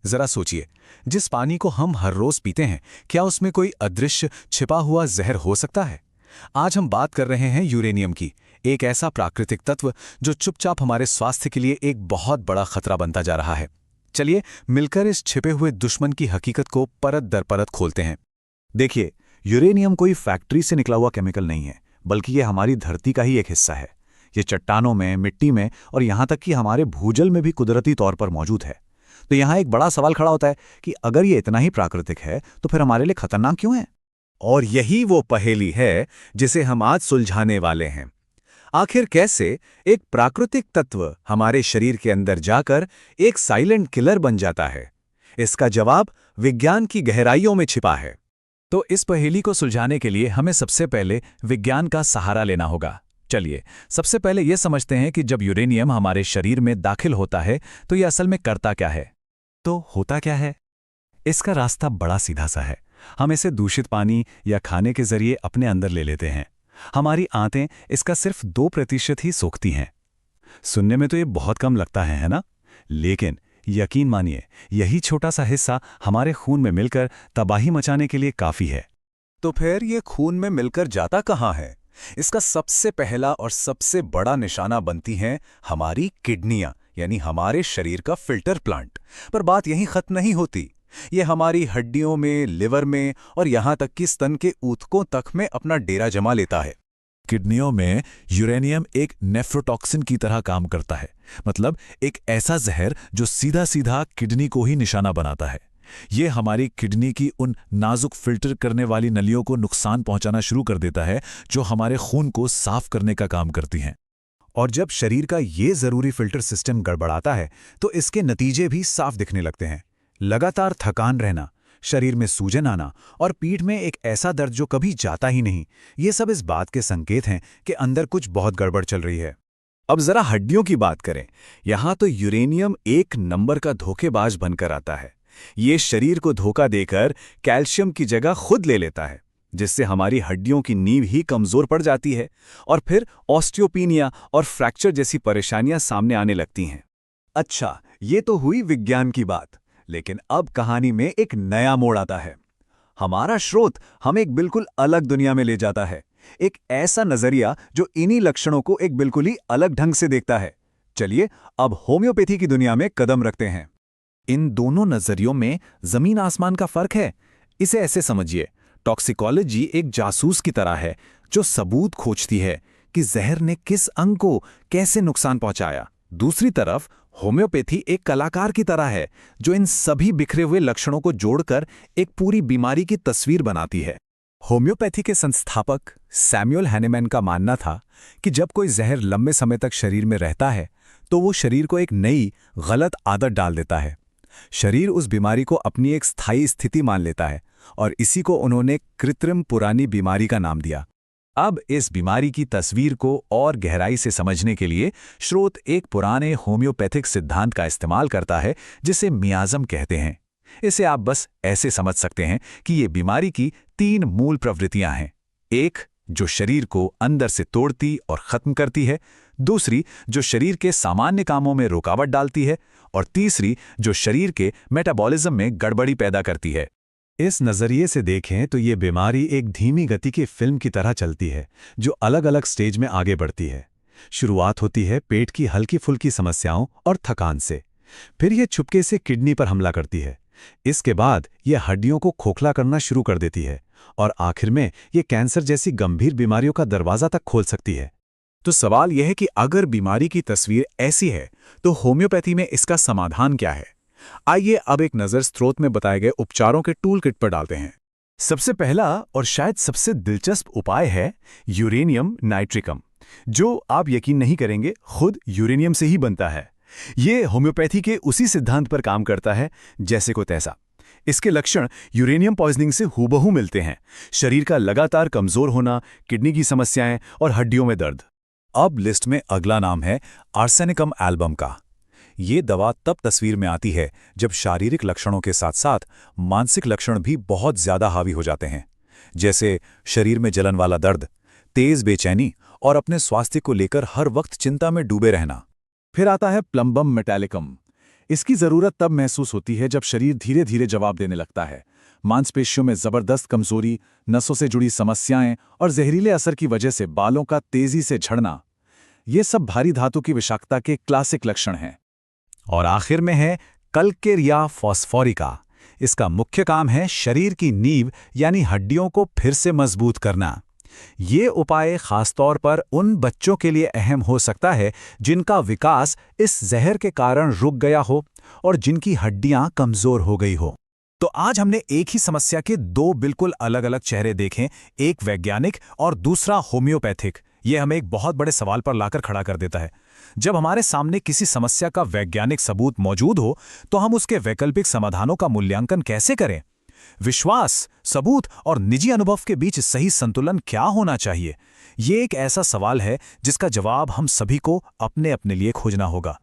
जरा सोचिए, जिस पानी को हम हर रोज पीते हैं, क्या उसमें कोई अदृश्य छिपा हुआ जहर हो सकता है? आज हम बात कर रहे हैं यूरेनियम की, एक ऐसा प्राकृतिक तत्व जो चुपचाप हमारे स्वास्थ्य के लिए एक बहुत बड़ा खतरा बनता जा रहा है। चलिए मिलकर इस छिपे हुए दुश्मन की हकीकत को परत दर परत खोलते हैं। देखिए, यूरेनियम कोई फैक्ट्री से निकला हुआ केमिकल नहीं है, बल्कि ये हमारी धरती का ही एक हिस्सा है। ये चट्टानों में, मिट्टी में और यहाँ तक कि हमारे भूजल में भी कुदरती तौर पर मौजूद है। तो यहाँ एक बड़ा सवाल खड़ा होता है कि अगर ये इतना ही प्राकृतिक है तो फिर हमारे लिए खतरनाक क्यों है? और यही वो पहेली है जिसे हम आज सुलझाने वाले हैं। आखिर कैसे एक प्राकृतिक तत्व हमारे शरीर के अंदर जाकर एक साइलेंट किलर बन जाता है? इसका जवाब विज्ञान की गहराइयों में छिपा है। तो इस पहेली को सुलझाने के लिए हमें सबसे पहले विज्ञान का सहारा लेना होगा। चलिए सबसे पहले यह समझते हैं कि जब यूरेनियम हमारे शरीर में दाखिल होता है तो यह असल में करता क्या है। तो होता क्या है? इसका रास्ता बड़ा सीधा सा है। हम इसे दूषित पानी या खाने के जरिए अपने अंदर ले लेते हैं। हमारी आंतें इसका सिर्फ 2% ही सोखती हैं। सुनने में तो ये बहुत कम लगता है ना? लेकिन यकीन मानिए, यही छोटा सा हिस्सा हमारे खून में मिलकर तबाही मचाने के लिए काफी है। तो फिर ये खून में मिलकर जाता कहाँ है? इसका सबसे पहला और सबसे बड़ा निशाना बनती हैं हमारी किडनियां, यानी हमारे शरीर का फिल्टर प्लांट। पर बात यहीं खत्म नहीं होती। ये हमारी हड्डियों में, लिवर में और यहां तक कि स्तन के ऊतकों तक में अपना डेरा जमा लेता है। किडनियों में यूरेनियम एक नेफ्रोटॉक्सिन की तरह काम करता है, मतलब एक ऐसा जहर जो सीधा सीधा किडनी को ही निशाना बनाता है। ये हमारी किडनी की उन नाजुक फिल्टर करने वाली नलियों को नुकसान पहुंचाना शुरू कर देता है जो हमारे खून को साफ करने का काम करती हैं। और जब शरीर का ये जरूरी फिल्टर सिस्टम गड़बड़ाता है तो इसके नतीजे भी साफ दिखने लगते हैं। लगातार थकान रहना, शरीर में सूजन आना और पीठ में एक ऐसा दर्द जो कभी जाता ही नहीं, ये सब इस बात के संकेत हैं कि अंदर कुछ बहुत गड़बड़ चल रही है। अब जरा हड्डियों की बात करें। यहां तो यूरेनियम एक नंबर का धोखेबाज बनकर आता है। ये शरीर को धोखा देकर कैल्शियम की जगह खुद ले लेता है, जिससे हमारी हड्डियों की नींव ही कमजोर पड़ जाती है और फिर ऑस्टियोपीनिया और फ्रैक्चर जैसी परेशानियां सामने आने लगती हैं। अच्छा, ये तो हुई विज्ञान की बात, लेकिन अब कहानी में एक नया मोड़ आता है। हमारा स्रोत हमें एक बिल्कुल अलग दुनिया में ले जाता है, एक ऐसा नजरिया जो इन्हीं लक्षणों को एक बिल्कुल ही अलग ढंग से देखता है। चलिए अब होम्योपैथी की दुनिया में कदम रखते हैं। इन दोनों नजरियों में जमीन आसमान का फर्क है। इसे ऐसे समझिए, टॉक्सिकोलॉजी एक जासूस की तरह है जो सबूत खोजती है कि जहर ने किस अंग को कैसे नुकसान पहुंचाया। दूसरी तरफ होम्योपैथी एक कलाकार की तरह है जो इन सभी बिखरे हुए लक्षणों को जोड़कर एक पूरी बीमारी की तस्वीर बनाती है। होम्योपैथी के संस्थापक सैमुअल हैनेमैन का मानना था कि जब कोई जहर लंबे समय तक शरीर में रहता है तो वो शरीर को एक नई गलत आदत डाल देता है। शरीर उस बीमारी को अपनी एक स्थायी स्थिति मान लेता है और इसी को उन्होंने कृत्रिम पुरानी बीमारी का नाम दिया। अब इस बीमारी की तस्वीर को और गहराई से समझने के लिए स्रोत एक पुराने होम्योपैथिक सिद्धांत का इस्तेमाल करता है जिसे मियाज़म कहते हैं। इसे आप बस ऐसे समझ सकते हैं कि ये बीमारी की 3 मूल प्रवृत्तियां हैं। एक, जो शरीर को अंदर से तोड़ती और खत्म करती है। दूसरी, जो शरीर के सामान्य कामों में रुकावट डालती है। और तीसरी, जो शरीर के मेटाबॉलिज्म में गड़बड़ी पैदा करती है। इस नज़रिए से देखें तो ये बीमारी एक धीमी गति की फिल्म की तरह चलती है जो अलग अलग स्टेज में आगे बढ़ती है। शुरुआत होती है पेट की हल्की फुल्की समस्याओं और थकान से, फिर यह छुपके से किडनी पर हमला करती है। इसके बाद यह हड्डियों को खोखला करना शुरू कर देती है और आखिर में यह कैंसर जैसी गंभीर बीमारियों का दरवाज़ा तक खोल सकती है। तो सवाल यह है कि अगर बीमारी की तस्वीर ऐसी है तो होम्योपैथी में इसका समाधान क्या है? आइए अब एक नज़र स्रोत में बताए गए उपचारों के टूल किट पर डालते हैं। सबसे पहला और शायद सबसे दिलचस्प उपाय है यूरेनियम नाइट्रिकम, जो आप यकीन नहीं करेंगे खुद यूरेनियम से ही बनता है। ये होम्योपैथी के उसी सिद्धांत पर काम करता है जैसे को तैसा। इसके लक्षण यूरेनियम पॉइजनिंग से हूबहू मिलते हैं। शरीर का लगातार कमजोर होना, किडनी की समस्याएं और हड्डियों में दर्द। अब लिस्ट में अगला नाम है आर्सेनिकम एल्बम का। ये दवा तब तस्वीर में आती है जब शारीरिक लक्षणों के साथ साथ मानसिक लक्षण भी बहुत ज्यादा हावी हो जाते हैं, जैसे शरीर में जलन वाला दर्द, तेज बेचैनी और अपने स्वास्थ्य को लेकर हर वक्त चिंता में डूबे रहना। फिर आता है प्लम्बम मेटालिकम। इसकी जरूरत तब महसूस होती है जब शरीर धीरे धीरे जवाब देने लगता है। मांसपेशियों में जबरदस्त कमजोरी, नसों से जुड़ी समस्याएं और जहरीले असर की वजह से बालों का तेजी से झड़ना, ये सब भारी धातु की विषाक्तता के क्लासिक लक्षण हैं। और आखिर में है कल्केर या फॉस्फोरिका। इसका मुख्य काम है शरीर की नींव यानी हड्डियों को फिर से मजबूत करना। ये उपाय खासतौर पर उन बच्चों के लिए अहम हो सकता है जिनका विकास इस जहर के कारण रुक गया हो और जिनकी हड्डियां कमजोर हो गई हो। तो आज हमने एक ही समस्या के दो बिल्कुल अलग अलग चेहरे देखे, एक वैज्ञानिक और दूसरा होम्योपैथिक। ये हमें एक बहुत बड़े सवाल पर लाकर खड़ा कर देता है। जब हमारे सामने किसी समस्या का वैज्ञानिक सबूत मौजूद हो तो हम उसके वैकल्पिक समाधानों का मूल्यांकन कैसे करें? विश्वास, सबूत और निजी अनुभव के बीच सही संतुलन क्या होना चाहिए? ये एक ऐसा सवाल है जिसका जवाब हम सभी को अपने अपने लिए खोजना होगा।